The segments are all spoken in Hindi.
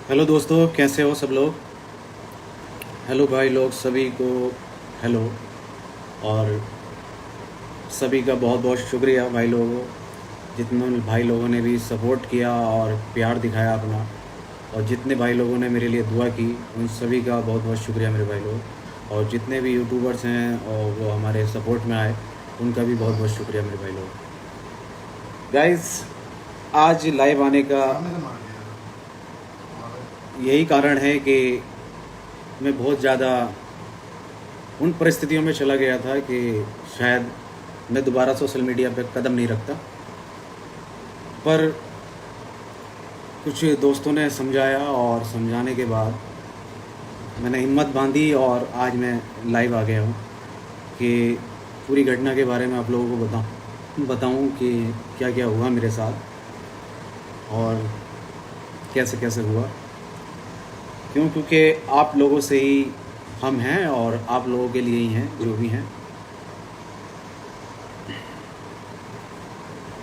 हेलो दोस्तों, कैसे हो सब लोग। हेलो भाई लोग सभी को। हेलो। और सभी का बहुत बहुत शुक्रिया भाई लोगों, जितने भाई लोगों ने भी सपोर्ट किया और प्यार दिखाया अपना, और जितने भाई लोगों ने मेरे लिए दुआ की उन सभी का बहुत बहुत शुक्रिया मेरे भाई लोग। और जितने भी यूट्यूबर्स हैं और वो हमारे सपोर्ट में आए उनका भी बहुत बहुत शुक्रिया मेरे भाई लोग। गाइस, आज लाइव आने का यही कारण है कि मैं बहुत ज़्यादा उन परिस्थितियों में चला गया था कि शायद मैं दोबारा सोशल मीडिया पे कदम नहीं रखता, पर कुछ दोस्तों ने समझाया और समझाने के बाद मैंने हिम्मत बांधी और आज मैं लाइव आ गया हूँ कि पूरी घटना के बारे में आप लोगों को बताऊँ कि क्या क्या हुआ मेरे साथ और कैसे कैसे हुआ। क्योंकि आप लोगों से ही हम हैं और आप लोगों के लिए ही हैं जो भी हैं।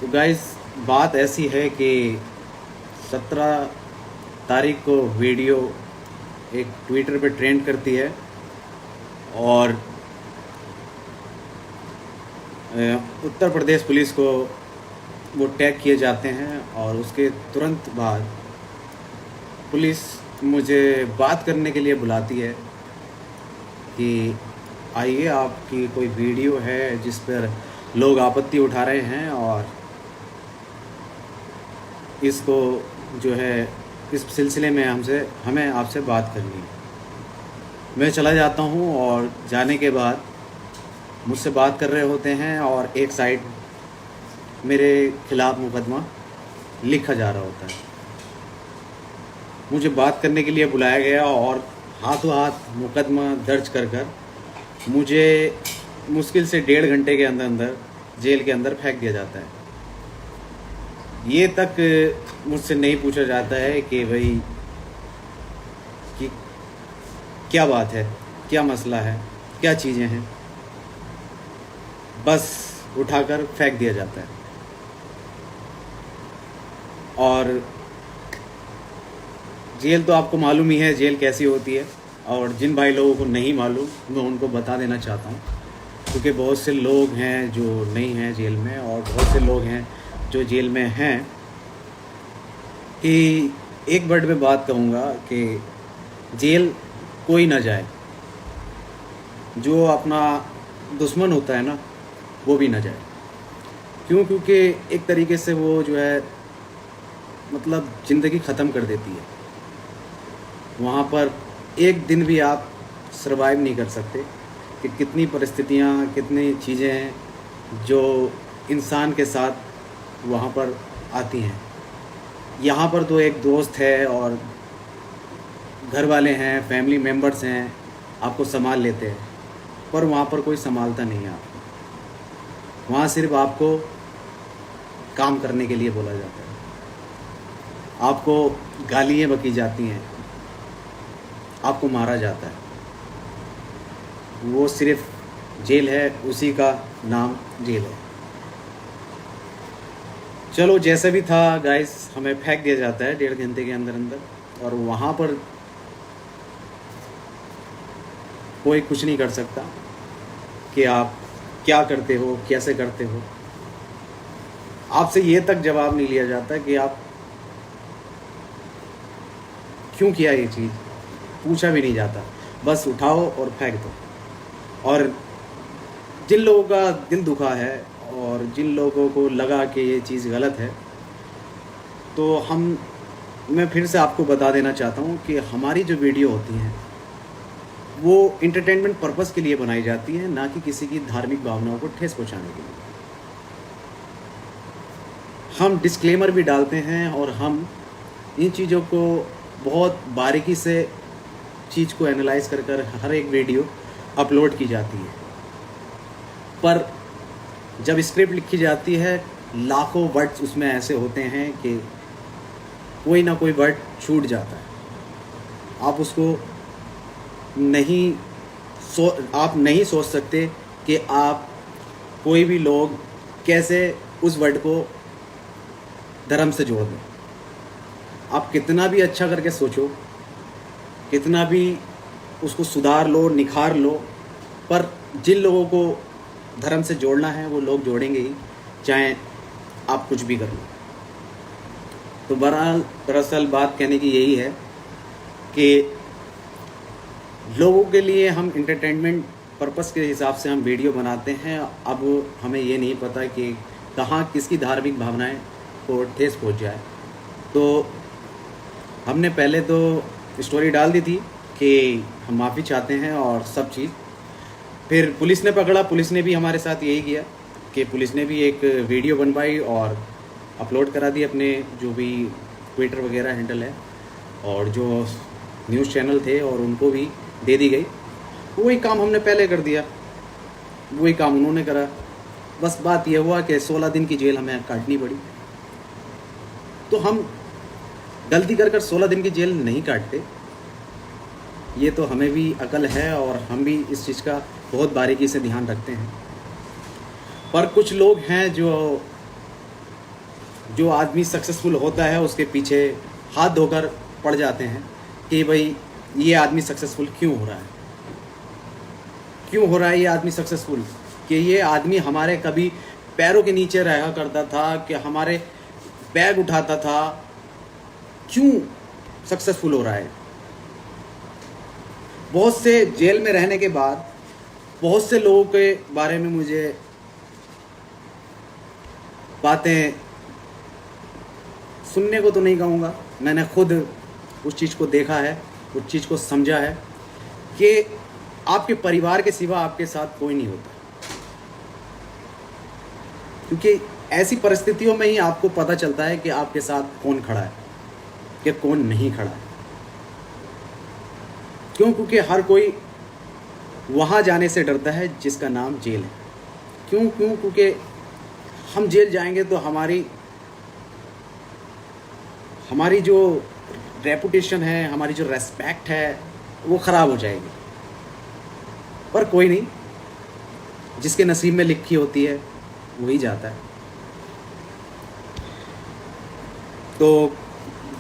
तो गाइस, बात ऐसी है कि 17 तारीख को वीडियो एक ट्विटर पे ट्रेंड करती है और उत्तर प्रदेश पुलिस को वो टैग किए जाते हैं और उसके तुरंत बाद पुलिस मुझे बात करने के लिए बुलाती है कि आइए, आपकी कोई वीडियो है जिस पर लोग आपत्ति उठा रहे हैं और इसको जो है इस सिलसिले में हमें आपसे बात करनी है। मैं चला जाता हूँ और जाने के बाद मुझसे बात कर रहे होते हैं और एक साइड मेरे खिलाफ़ मुकदमा लिखा जा रहा होता है। मुझे बात करने के लिए बुलाया गया और हाथों हाथ मुकदमा दर्ज कर मुझे मुश्किल से 1.5 घंटे के अंदर जेल के अंदर फेंक दिया जाता है। ये तक मुझसे नहीं पूछा जाता है कि भाई कि क्या बात है, क्या मसला है, क्या चीज़ें हैं, बस उठाकर फेंक दिया जाता है। और जेल तो आपको मालूम ही है जेल कैसी होती है, और जिन भाई लोगों को नहीं मालूम मैं उनको बता देना चाहता हूँ, क्योंकि बहुत से लोग हैं जो नहीं हैं जेल में और बहुत से लोग हैं जो जेल में हैं। कि एक वर्ड में बात कहूँगा कि जेल कोई ना जाए, जो अपना दुश्मन होता है ना वो भी ना जाए। क्योंकि एक तरीके से वो जो है मतलब ज़िंदगी ख़त्म कर देती है। वहाँ पर एक दिन भी आप सरवाइव नहीं कर सकते कि कितनी परिस्थितियाँ, कितनी चीज़ें हैं जो इंसान के साथ वहाँ पर आती हैं। यहाँ पर तो एक दोस्त है और घर वाले हैं, फैमिली मेम्बर्स हैं, आपको संभाल लेते हैं, पर वहाँ पर कोई संभालता नहीं है आपको। वहाँ सिर्फ आपको काम करने के लिए बोला जाता है, आपको गालियाँ बकी जाती हैं, आपको मारा जाता है। वो सिर्फ जेल है, उसी का नाम जेल है। चलो, जैसे भी था गाइस, हमें फेंक दिया जाता है 1.5 घंटे के अंदर और वहाँ पर कोई कुछ नहीं कर सकता कि आप क्या करते हो, कैसे करते हो। आपसे ये तक जवाब नहीं लिया जाता कि आप क्यों किया ये चीज़, पूछा भी नहीं जाता, बस उठाओ और फेंक दो। और जिन लोगों का दिल दुखा है और जिन लोगों को लगा कि ये चीज़ गलत है, तो मैं फिर से आपको बता देना चाहता हूँ कि हमारी जो वीडियो होती हैं वो इंटरटेनमेंट पर्पस के लिए बनाई जाती है, ना कि किसी की धार्मिक भावनाओं को ठेस पहुँचाने के लिए। हम डिस्क्लेमर भी डालते हैं और हम इन चीज़ों को बहुत बारीकी से चीज़ को एनालाइज कर हर एक वीडियो अपलोड की जाती है। पर जब स्क्रिप्ट लिखी जाती है, लाखों वर्ड्स उसमें ऐसे होते हैं कि कोई ना कोई वर्ड छूट जाता है। आप उसको आप नहीं सोच सकते कि आप कोई भी लोग कैसे उस वर्ड को धर्म से जोड़ दें। आप कितना भी अच्छा करके सोचो, कितना भी उसको सुधार लो, निखार लो, पर जिन लोगों को धर्म से जोड़ना है वो लोग जोड़ेंगे ही, चाहे आप कुछ भी कर लो। तो बहरहाल दरअसल बात कहने की यही है कि लोगों के लिए हम इंटरटेनमेंट पर्पस के हिसाब से हम वीडियो बनाते हैं। अब हमें ये नहीं पता कि कहाँ किसकी धार्मिक भावनाएं को ठेस पहुंच जाए। तो हमने पहले तो स्टोरी डाल दी थी कि हम माफ़ी चाहते हैं और सब चीज़। फिर पुलिस ने पकड़ा, पुलिस ने भी हमारे साथ यही किया कि पुलिस ने भी एक वीडियो बनवाई और अपलोड करा दी अपने जो भी ट्विटर वगैरह हैंडल है, और जो न्यूज़ चैनल थे और उनको भी दे दी गई। वही काम हमने पहले कर दिया, वही काम उन्होंने करा। बस बात यह हुआ कि 16 दिन की जेल हमें काटनी पड़ी। तो हम गलती कर 16 दिन की जेल नहीं काटते, ये तो हमें भी अकल है और हम भी इस चीज़ का बहुत बारीकी से ध्यान रखते हैं। पर कुछ लोग हैं जो आदमी सक्सेसफुल होता है उसके पीछे हाथ धोकर पड़ जाते हैं कि भाई ये आदमी सक्सेसफुल क्यों हो रहा है, क्यों हो रहा है ये आदमी सक्सेसफुल, कि ये आदमी हमारे कभी पैरों के नीचे रहा करता था, कि हमारे बैग उठाता था, क्यों सक्सेसफुल हो रहा है। बहुत से जेल में रहने के बाद बहुत से लोगों के बारे में मुझे बातें सुनने को तो नहीं कहूँगा, मैंने खुद उस चीज़ को देखा है, उस चीज़ को समझा है कि आपके परिवार के सिवा आपके साथ कोई नहीं होता। क्योंकि ऐसी परिस्थितियों में ही आपको पता चलता है कि आपके साथ कौन खड़ा है कि कौन नहीं खड़ा है। क्यों? क्योंकि हर कोई वहाँ जाने से डरता है जिसका नाम जेल है। क्यों? क्योंकि हम जेल जाएंगे तो हमारी जो रेपुटेशन है, हमारी जो रेस्पेक्ट है, वो ख़राब हो जाएगी। पर कोई नहीं, जिसके नसीब में लिखी होती है वही जाता है। तो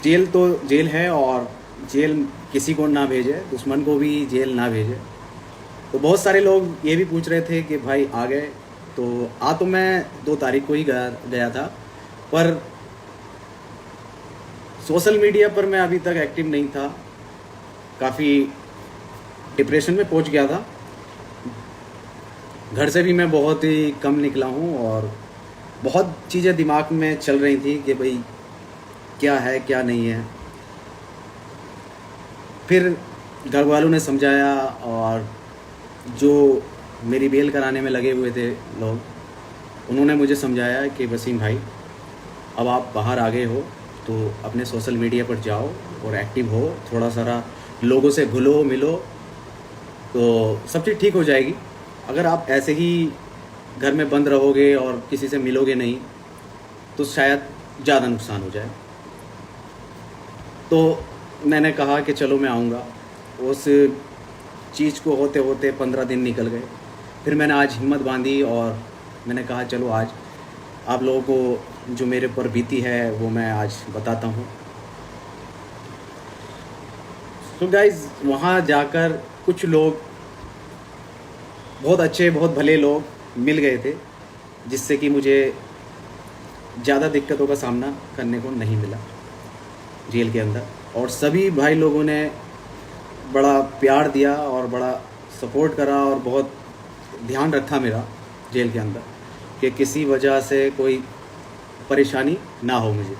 जेल है, और जेल किसी को ना भेजे, दुश्मन को भी जेल ना भेजे। तो बहुत सारे लोग ये भी पूछ रहे थे कि भाई आ गए, तो मैं 2 तारीख को ही गया था, पर सोशल मीडिया पर मैं अभी तक एक्टिव नहीं था, काफ़ी डिप्रेशन में पहुंच गया था। घर से भी मैं बहुत ही कम निकला हूं और बहुत चीज़ें दिमाग में चल रही थी कि भाई क्या है क्या नहीं है। फिर घर वालों ने समझाया, और जो मेरी बेल कराने में लगे हुए थे लोग, उन्होंने मुझे समझाया कि वसीम भाई, अब आप बाहर आ गए हो तो अपने सोशल मीडिया पर जाओ और एक्टिव हो, थोड़ा सारा लोगों से घुलो मिलो तो सब चीज़ ठीक हो जाएगी। अगर आप ऐसे ही घर में बंद रहोगे और किसी से मिलोगे नहीं तो शायद ज़्यादा नुकसान हो जाए। तो मैंने कहा कि चलो मैं आऊँगा। उस चीज़ को होते होते 15 दिन निकल गए। फिर मैंने आज हिम्मत बांधी और मैंने कहा चलो आज आप लोगों को जो मेरे पर बीती है वो मैं आज बताता हूँ। तो गाइज़, वहाँ जाकर कुछ लोग, बहुत अच्छे बहुत भले लोग मिल गए थे, जिससे कि मुझे ज़्यादा दिक्कतों का सामना करने को नहीं मिला जेल के अंदर। और सभी भाई लोगों ने बड़ा प्यार दिया और बड़ा सपोर्ट करा और बहुत ध्यान रखा मेरा जेल के अंदर, कि किसी वजह से कोई परेशानी ना हो मुझे।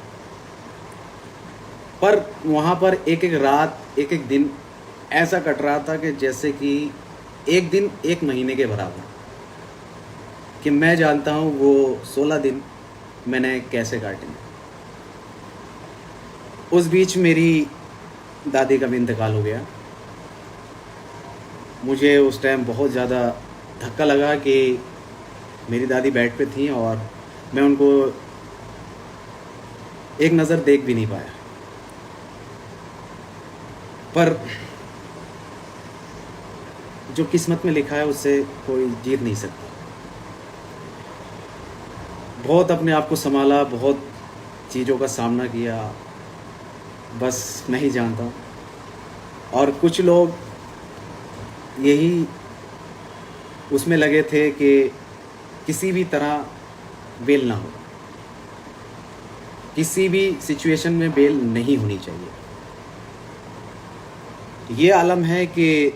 पर वहाँ पर एक एक रात, एक एक दिन ऐसा कट रहा था कि जैसे कि एक दिन 1 महीने के बराबर, कि मैं जानता हूँ वो 16 दिन मैंने कैसे काटे। उस बीच मेरी दादी का भी इंतकाल हो गया। मुझे उस टाइम बहुत ज़्यादा धक्का लगा कि मेरी दादी बेड पे थी और मैं उनको एक नज़र देख भी नहीं पाया। पर जो किस्मत में लिखा है उससे कोई जीत नहीं सकता। बहुत अपने आप को संभाला, बहुत चीज़ों का सामना किया, बस मैं ही जानता हूँ। और कुछ लोग यही उसमें लगे थे कि किसी भी तरह बेल ना हो, किसी भी सिचुएशन में बेल नहीं होनी चाहिए। ये आलम है कि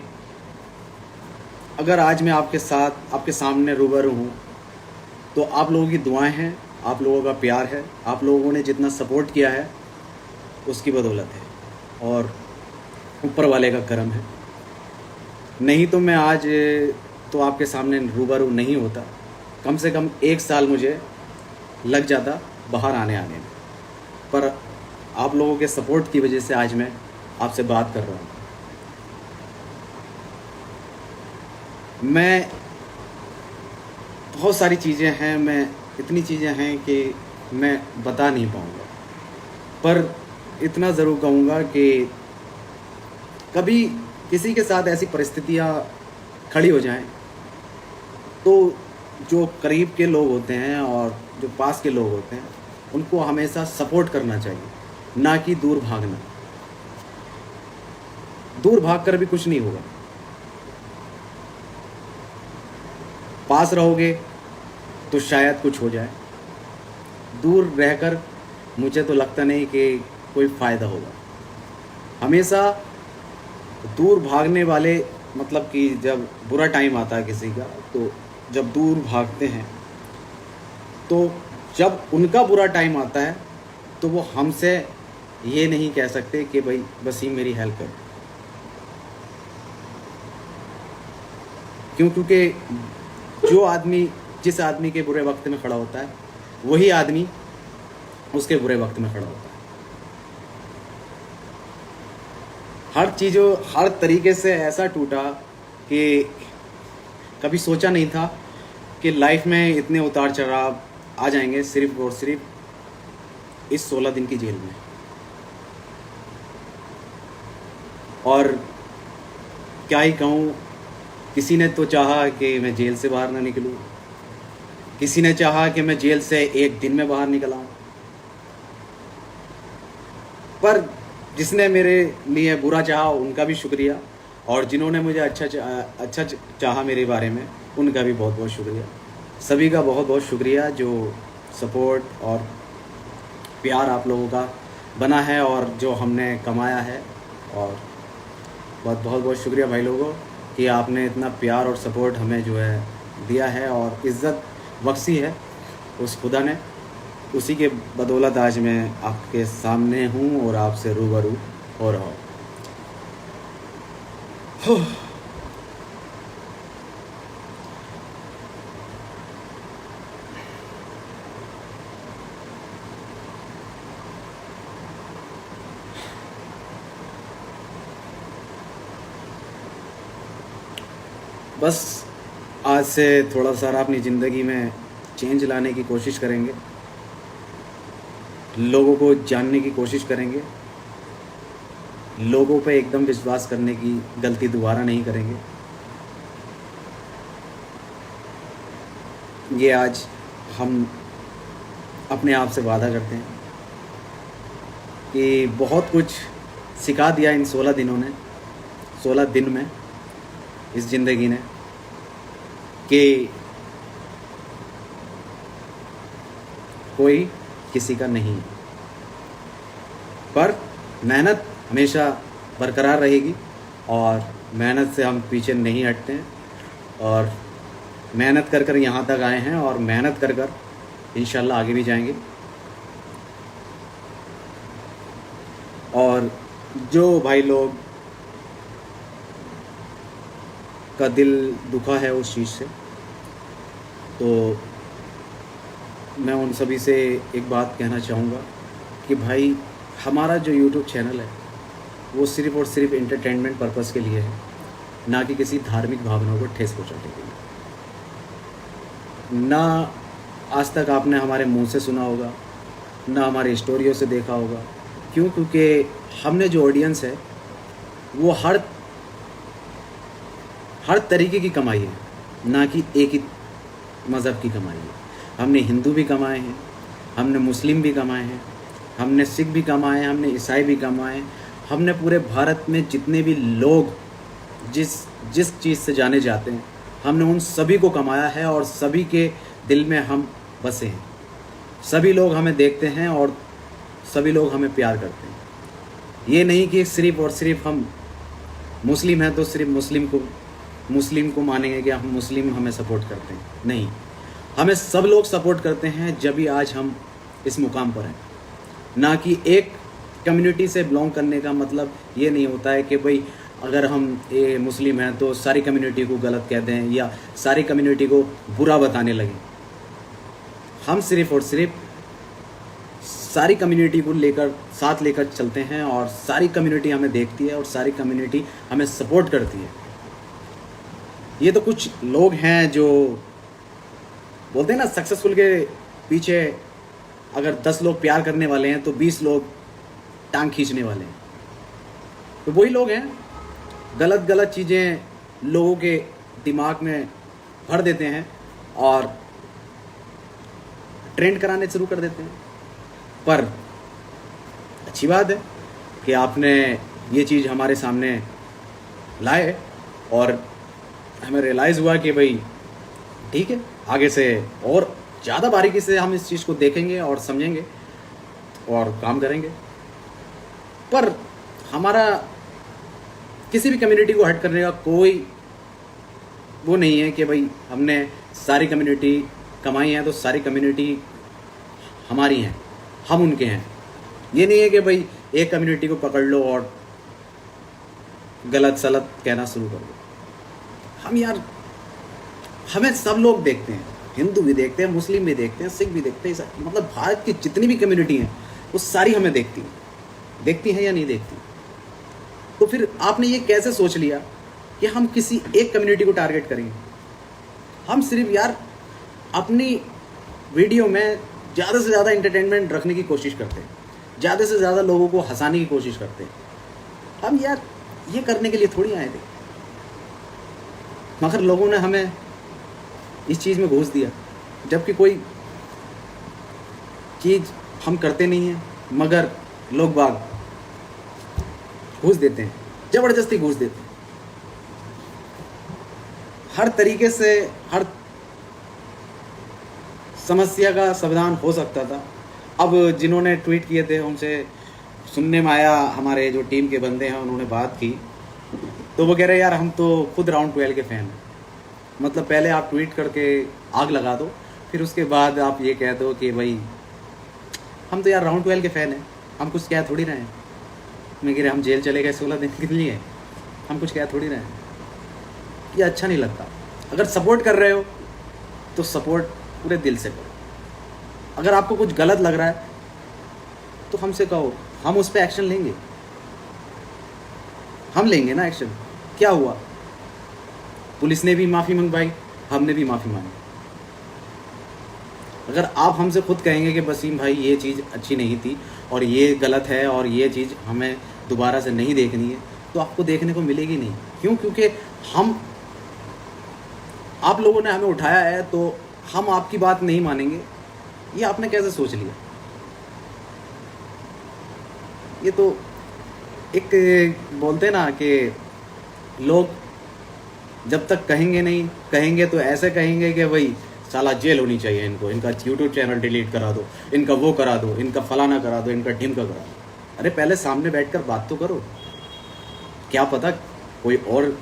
अगर आज मैं आपके साथ आपके सामने रूबरू हूँ तो आप लोगों की दुआएं हैं, आप लोगों का प्यार है, आप लोगों ने जितना सपोर्ट किया है उसकी बदौलत है और ऊपर वाले का करम है। नहीं तो मैं आज तो आपके सामने रूबरू नहीं होता। कम से कम 1 साल मुझे लग जाता बाहर आने में, पर आप लोगों के सपोर्ट की वजह से आज मैं आपसे बात कर रहा हूँ। मैं बहुत सारी चीज़ें हैं, मैं इतनी चीज़ें हैं कि मैं बता नहीं पाऊँगा, पर इतना ज़रूर कहूँगा कि कभी किसी के साथ ऐसी परिस्थितियाँ खड़ी हो जाएं तो जो करीब के लोग होते हैं और जो पास के लोग होते हैं उनको हमेशा सपोर्ट करना चाहिए, ना कि दूर भागना। दूर भागकर भी कुछ नहीं होगा। पास रहोगे तो शायद कुछ हो जाए, दूर रहकर मुझे तो लगता नहीं कि कोई फ़ायदा होगा। हमेशा दूर भागने वाले, मतलब कि जब बुरा टाइम आता है किसी का, तो जब दूर भागते हैं तो जब उनका बुरा टाइम आता है तो वो हमसे ये नहीं कह सकते कि भाई बस ही मेरी हेल्प कर, क्योंकि जो आदमी जिस आदमी के बुरे वक्त में खड़ा होता है वही आदमी उसके बुरे वक्त में खड़ा होता है। हर चीज़ों हर तरीके से ऐसा टूटा कि कभी सोचा नहीं था कि लाइफ में इतने उतार चढ़ाव आ जाएंगे सिर्फ और सिर्फ इस 16 दिन की जेल में। और क्या ही कहूँ, किसी ने तो चाहा कि मैं जेल से बाहर ना निकलूँ, किसी ने चाहा कि मैं जेल से 1 दिन में बाहर निकल आऊँ, पर जिसने मेरे लिए बुरा चाहा उनका भी शुक्रिया, और जिन्होंने मुझे अच्छा चाहा मेरे बारे में उनका भी बहुत बहुत शुक्रिया। सभी का बहुत बहुत शुक्रिया जो सपोर्ट और प्यार आप लोगों का बना है और जो हमने कमाया है। और बहुत बहुत शुक्रिया भाई लोगों कि आपने इतना प्यार और सपोर्ट हमें जो है दिया है और इज़्ज़त बख्शी है उस खुदा ने। उसी के बदौलत आज मैं आपके सामने हूँ और आपसे रूबरू हो रहा हूँ। बस आज से थोड़ा सा अपनी ज़िंदगी में चेंज लाने की कोशिश करेंगे, लोगों को जानने की कोशिश करेंगे, लोगों पे एकदम विश्वास करने की गलती दोबारा नहीं करेंगे। ये आज हम अपने आप से वादा करते हैं कि बहुत कुछ सिखा दिया इन 16 दिन में इस ज़िंदगी ने, कि कोई किसी का नहीं है, पर मेहनत हमेशा बरकरार रहेगी और मेहनत से हम पीछे नहीं हटते हैं। और मेहनत कर कर यहाँ तक आए हैं और मेहनत कर कर इंशाल्लाह आगे भी जाएंगे। और जो भाई लोग का दिल दुखा है उस चीज़ से, तो मैं उन सभी से एक बात कहना चाहूँगा कि भाई हमारा जो YouTube चैनल है वो सिर्फ़ और सिर्फ एंटरटेनमेंट पर्पस के लिए है, ना कि किसी धार्मिक भावनाओं को ठेस पहुँचाने के लिए। ना आज तक आपने हमारे मुंह से सुना होगा, ना हमारे स्टोरियों से देखा होगा। क्यों? क्योंकि हमने जो ऑडियंस है वो हर तरीके की कमाई है, ना कि एक ही मज़हब की कमाई है। हमने हिंदू भी कमाए हैं, हमने मुस्लिम भी कमाए हैं, हमने सिख भी कमाए, हमने ईसाई भी कमाए, हमने पूरे भारत में जितने भी लोग जिस जिस चीज़ से जाने जाते हैं, हमने उन सभी को कमाया है और सभी के दिल में हम बसे हैं। सभी लोग हमें देखते हैं और सभी लोग हमें प्यार करते हैं। ये नहीं कि सिर्फ़ और सिर्फ हम मुस्लिम हैं तो सिर्फ मुस्लिम को मानेंगे कि हम मुस्लिम हमें सपोर्ट करते हैं। नहीं, हमें सब लोग सपोर्ट करते हैं जब भी आज हम इस मुकाम पर हैं। ना कि एक कम्युनिटी से बिलोंग करने का मतलब ये नहीं होता है कि भाई अगर हम मुस्लिम हैं तो सारी कम्युनिटी को गलत कह दें या सारी कम्युनिटी को बुरा बताने लगें। हम सिर्फ़ और सिर्फ सारी कम्युनिटी को साथ लेकर चलते हैं और सारी कम्युनिटी हमें देखती है और सारी कम्युनिटी हमें सपोर्ट करती है। ये तो कुछ लोग हैं जो बोलते हैं ना, सक्सेसफुल के पीछे अगर 10 लोग प्यार करने वाले हैं तो 20 लोग टांग खींचने वाले हैं। तो वही लोग हैं, गलत चीज़ें लोगों के दिमाग में भर देते हैं और ट्रेंड कराने शुरू कर देते हैं। पर अच्छी बात है कि आपने ये चीज़ हमारे सामने लाए और हमें रियलाइज़ हुआ कि भाई ठीक है, आगे से और ज़्यादा बारीकी से हम इस चीज़ को देखेंगे और समझेंगे और काम करेंगे। पर हमारा किसी भी कम्युनिटी को हर्ट करने का कोई वो नहीं है कि भाई हमने सारी कम्युनिटी कमाई है तो सारी कम्युनिटी हमारी हैं, हम उनके हैं। ये नहीं है कि भाई एक कम्युनिटी को पकड़ लो और गलत सलत कहना शुरू कर दो। हमें सब लोग देखते हैं, हिंदू भी देखते हैं, मुस्लिम भी देखते हैं, सिख भी देखते हैं, मतलब भारत की जितनी भी कम्युनिटी हैं वो सारी हमें देखती हैं या नहीं देखती। तो फिर आपने ये कैसे सोच लिया कि हम किसी एक कम्युनिटी को टारगेट करेंगे? हम सिर्फ यार अपनी वीडियो में ज़्यादा से ज़्यादा इंटरटेनमेंट रखने की कोशिश करते हैं, ज़्यादा से ज़्यादा लोगों को हंसाने की कोशिश करते हैं। हम यार ये करने के लिए थोड़ी आए थे, मगर लोगों ने हमें इस चीज़ में घूस दिया, जबकि कोई चीज़ हम करते नहीं हैं मगर लोग बाग घूस देते हैं, ज़बरदस्ती घूस देते हैं। हर तरीके से हर समस्या का समाधान हो सकता था। अब जिन्होंने ट्वीट किए थे उनसे सुनने में आया, हमारे जो टीम के बंदे हैं उन्होंने बात की तो वो कह रहे यार हम तो खुद राउंड 12 के फ़ैन हैं। मतलब पहले आप ट्वीट करके आग लगा दो, फिर उसके बाद आप ये कह दो कि भाई हम तो यार राउंड 12 के फ़ैन हैं, हम कुछ कह थोड़ी रहे हैं। मैं कह रहे हम जेल चले गए 16 दिन के लिए, हम कुछ कह थोड़ी रहे हैं। ये अच्छा नहीं लगता। अगर सपोर्ट कर रहे हो तो सपोर्ट पूरे दिल से करो। अगर आपको कुछ गलत लग रहा है तो हमसे कहो, हम उस पर एक्शन लेंगे। हम लेंगे ना एक्शन। क्या हुआ? पुलिस ने भी माफ़ी मंगवाई, हमने भी माफ़ी मांगी। अगर आप हमसे खुद कहेंगे कि वसीम भाई ये चीज़ अच्छी नहीं थी और ये गलत है और ये चीज़ हमें दोबारा से नहीं देखनी है, तो आपको देखने को मिलेगी नहीं। क्यों? क्योंकि आप लोगों ने हमें उठाया है तो हम आपकी बात नहीं मानेंगे। ये आपने कैसे सोच लिया? ये तो एक बोलते हैं ना कि लोग जब तक कहेंगे तो ऐसे कहेंगे कि भाई साला जेल होनी चाहिए इनको, इनका यूट्यूब चैनल डिलीट करा दो, इनका वो करा दो, इनका फलाना करा दो, इनका ढिमका करा दो। अरे पहले सामने बैठकर बात तो करो। क्या पता कोई और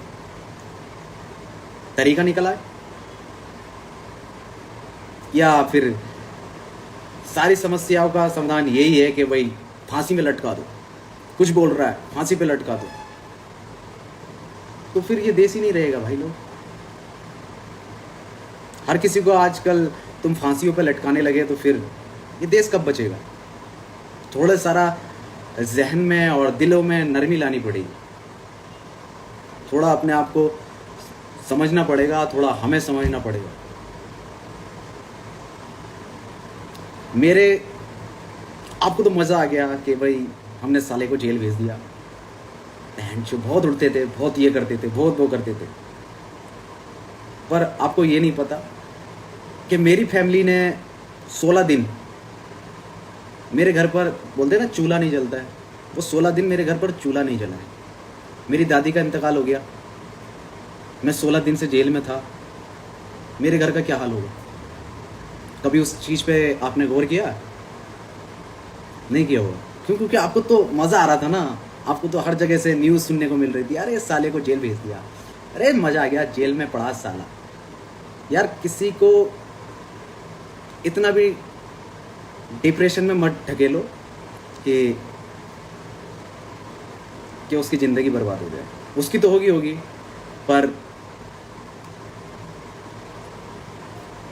तरीका निकला है, या फिर सारी समस्याओं का समाधान यही है कि भाई फांसी में लटका दो, कुछ बोल रहा है फांसी पे लटका दो। तो फिर ये देश ही नहीं रहेगा भाई। लोग हर किसी को आजकल तुम फांसियों पे लटकाने लगे तो फिर ये देश कब बचेगा? थोड़ा सारा जहन में और दिलों में नरमी लानी पड़ेगी। थोड़ा अपने आप को समझना पड़ेगा, थोड़ा हमें समझना पड़ेगा। आपको तो मज़ा आ गया कि भाई हमने साले को जेल भेज दिया। बहन जो बहुत उड़ते थे, बहुत ये करते थे, बहुत वो करते थे। पर आपको ये नहीं पता कि मेरी फैमिली ने 16 दिन मेरे घर पर बोलते हैं ना चूल्हा नहीं जलता है, वो 16 दिन मेरे घर पर चूल्हा नहीं जला है। मेरी दादी का इंतकाल हो गया, मैं 16 दिन से जेल में था, मेरे घर का क्या हाल होगा? कभी उस चीज़ पे आपने गौर किया? नहीं किया होगा। क्यों? क्योंकि आपको तो मज़ा आ रहा था ना, आपको तो हर जगह से न्यूज़ सुनने को मिल रही थी, अरे इस साले को जेल भेज दिया, अरे मज़ा आ गया, जेल में पड़ा साला। यार किसी को इतना भी डिप्रेशन में मत ढकेलो कि उसकी ज़िंदगी बर्बाद हो जाए। उसकी तो होगी, पर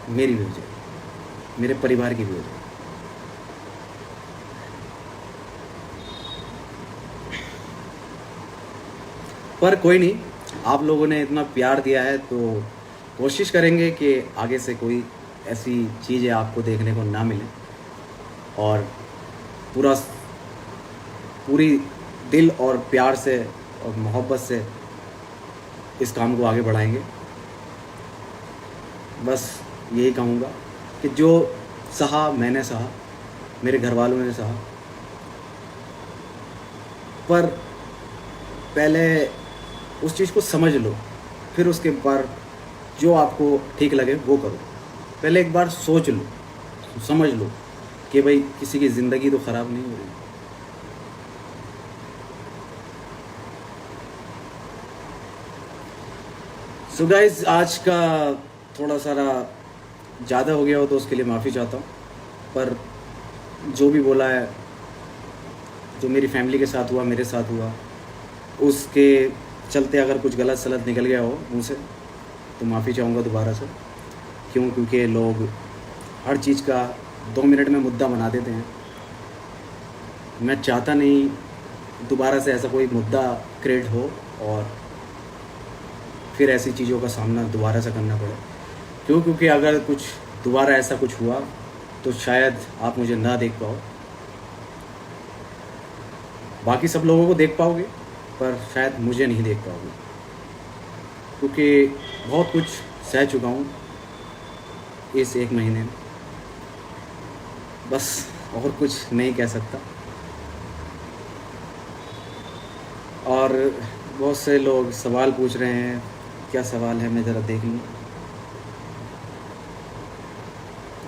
मेरी भी हो जाए, मेरे परिवार की भी हो जाए। पर कोई नहीं, आप लोगों ने इतना प्यार दिया है तो कोशिश करेंगे कि आगे से कोई ऐसी चीज़ें आपको देखने को ना मिले, और पूरी दिल और प्यार से और मोहब्बत से इस काम को आगे बढ़ाएंगे। बस यही कहूँगा कि जो सहा मैंने सहा, मेरे घर वालों ने सहा, पर पहले उस चीज़ को समझ लो, फिर उसके बाद जो आपको ठीक लगे वो करो। पहले एक बार सोच लो, समझ लो कि भाई किसी की ज़िंदगी तो ख़राब नहीं हो रही। सो गाइस, आज का थोड़ा सारा ज़्यादा हो गया हो तो उसके लिए माफ़ी चाहता हूँ, पर जो भी बोला है, जो मेरी फैमिली के साथ हुआ, मेरे साथ हुआ, उसके चलते अगर कुछ गलत सलत निकल गया हो मुँह से तो माफ़ी चाहूँगा दोबारा से। क्यों? क्योंकि लोग हर चीज़ का 2 मिनट में मुद्दा बना देते हैं। मैं चाहता नहीं दोबारा से ऐसा कोई मुद्दा क्रिएट हो और फिर ऐसी चीज़ों का सामना दोबारा से करना पड़े। क्यों? क्योंकि अगर कुछ दोबारा ऐसा कुछ हुआ तो शायद आप मुझे ना देख पाओ, बाकी सब लोगों को देख पाओगे, पर शायद मुझे नहीं देख पाओगे, क्योंकि बहुत कुछ सह चुका हूँ इस 1 महीने में। बस और कुछ नहीं कह सकता। और बहुत से लोग सवाल पूछ रहे हैं, क्या सवाल है मैं ज़रा देख लूँ।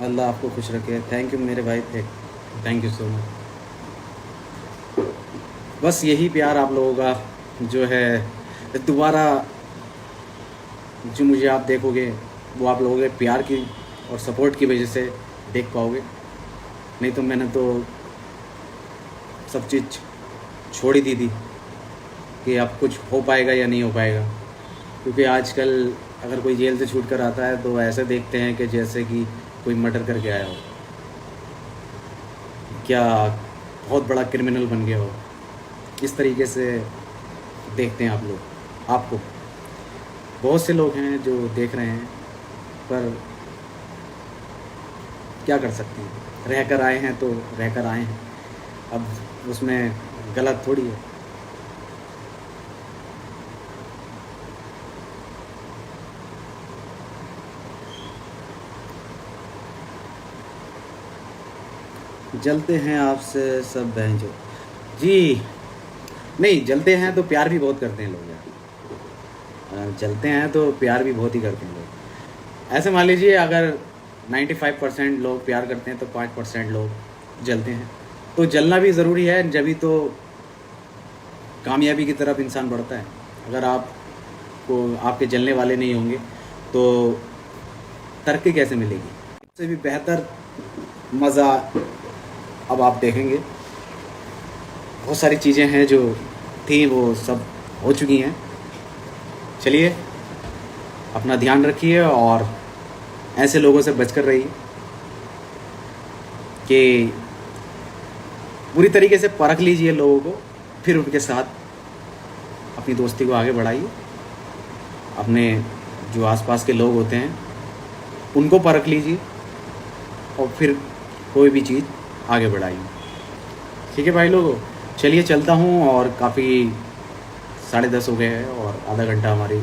अल्लाह आपको खुश रखे। थैंक यू मेरे भाई, थैंक यू सो मच। बस यही प्यार आप लोगों का जो है, दोबारा जो मुझे आप देखोगे वो आप लोगों के प्यार की और सपोर्ट की वजह से देख पाओगे। नहीं तो मैंने तो सब चीज़ छोड़ ही दी थी कि अब कुछ हो पाएगा या नहीं हो पाएगा। क्योंकि आजकल अगर कोई जेल से छूट कर आता है तो ऐसे देखते हैं कि जैसे कि कोई मर्डर करके आया हो, क्या बहुत बड़ा क्रिमिनल बन गया हो, इस तरीके से देखते हैं आप लोग। आपको बहुत से लोग हैं जो देख रहे हैं, पर क्या कर सकते हैं, रहकर आए हैं तो रहकर आए हैं, अब उसमें गलत थोड़ी है। जलते हैं आपसे सब बहन जो जी, नहीं जलते हैं तो प्यार भी बहुत करते हैं लोग यार। जलते हैं तो प्यार भी बहुत ही करते हैं लोग। ऐसे मान लीजिए अगर 95% लोग प्यार करते हैं तो 5% लोग जलते हैं। तो जलना भी ज़रूरी है, जभी तो कामयाबी की तरफ इंसान बढ़ता है। अगर आपको आपके जलने वाले नहीं होंगे तो तरक्की कैसे मिलेगी? इससे भी बेहतर मज़ा अब आप देखेंगे। बहुत सारी चीज़ें हैं जो थी वो सब हो चुकी हैं। चलिए अपना ध्यान रखिए और ऐसे लोगों से बचकर रहिए कि पूरी तरीके से परख लीजिए लोगों को, फिर उनके साथ अपनी दोस्ती को आगे बढ़ाइए। अपने जो आसपास के लोग होते हैं उनको परख लीजिए और फिर कोई भी चीज़ आगे बढ़ाइए। ठीक है भाई लोगों, चलिए चलता हूँ। और काफ़ी 10:30 हो गए हैं और आधा घंटा हमारी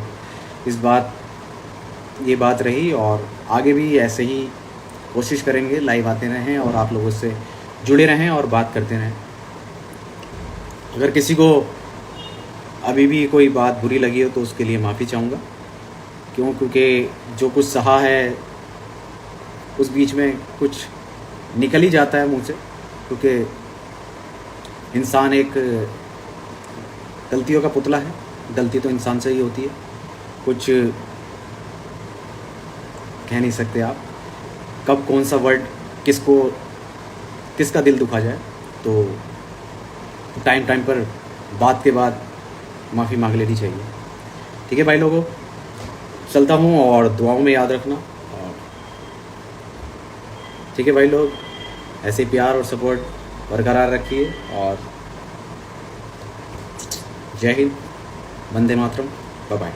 ये बात रही, और आगे भी ऐसे ही कोशिश करेंगे, लाइव आते रहें और आप लोगों से जुड़े रहें और बात करते रहें। अगर किसी को अभी भी कोई बात बुरी लगी हो तो उसके लिए माफ़ी चाहूँगा, क्योंकि जो कुछ सहा है उस बीच में कुछ निकल ही जाता है मुँह से, क्योंकि इंसान एक गलतियों का पुतला है। गलती तो इंसान से ही होती है, कुछ कह नहीं सकते आप कब कौन सा वर्ड किसका दिल दुखा जाए। तो टाइम पर बात के बाद माफ़ी मांग लेनी चाहिए। ठीक है भाई लोगों, चलता हूँ और दुआओं में याद रखना। और ठीक है भाई लोग, ऐसे प्यार और सपोर्ट बरकरार रखिए। और जय हिंद, वंदे मातरम, बाय बाय।